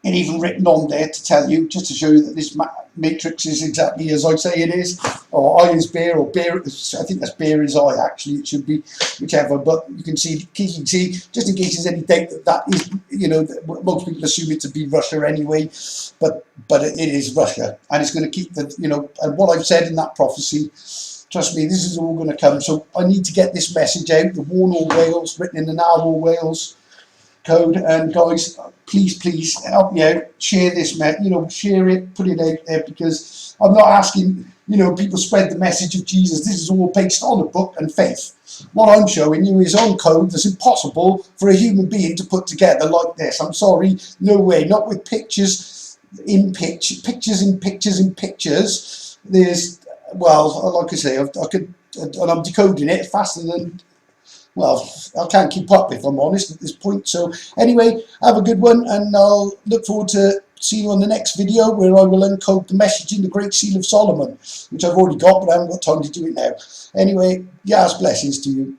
And even written on there to tell you, just to show you that this matrix is exactly as I say it is, or I is bear, or bear, I think that's bear is I, actually, it should be, whichever, but you can see, just in case there's any doubt that that is, you know, most people assume it to be Russia anyway, but it is Russia, and it's going to keep the, you know, and what I've said in that prophecy, trust me, this is all going to come, so I need to get this message out, the Warnall Wales, written in the Narwhal Wales code, and guys, please help me out, share this, you know, share it, put it out there, because I'm not asking, you know, people spread the message of Jesus. This is all based on a book and faith. What I'm showing you is on code that's impossible for a human being to put together like this. I'm sorry, no way, not with pictures in pictures in pictures. There's, well, like I say, I could, and I'm decoding it faster than, well, I can't keep up, if I'm honest, at this point. So anyway, have a good one, and I'll look forward to seeing you on the next video, where I will encode the message in the Great Seal of Solomon, which I've already got, but I haven't got time to do it now. Anyway, yes, blessings to you.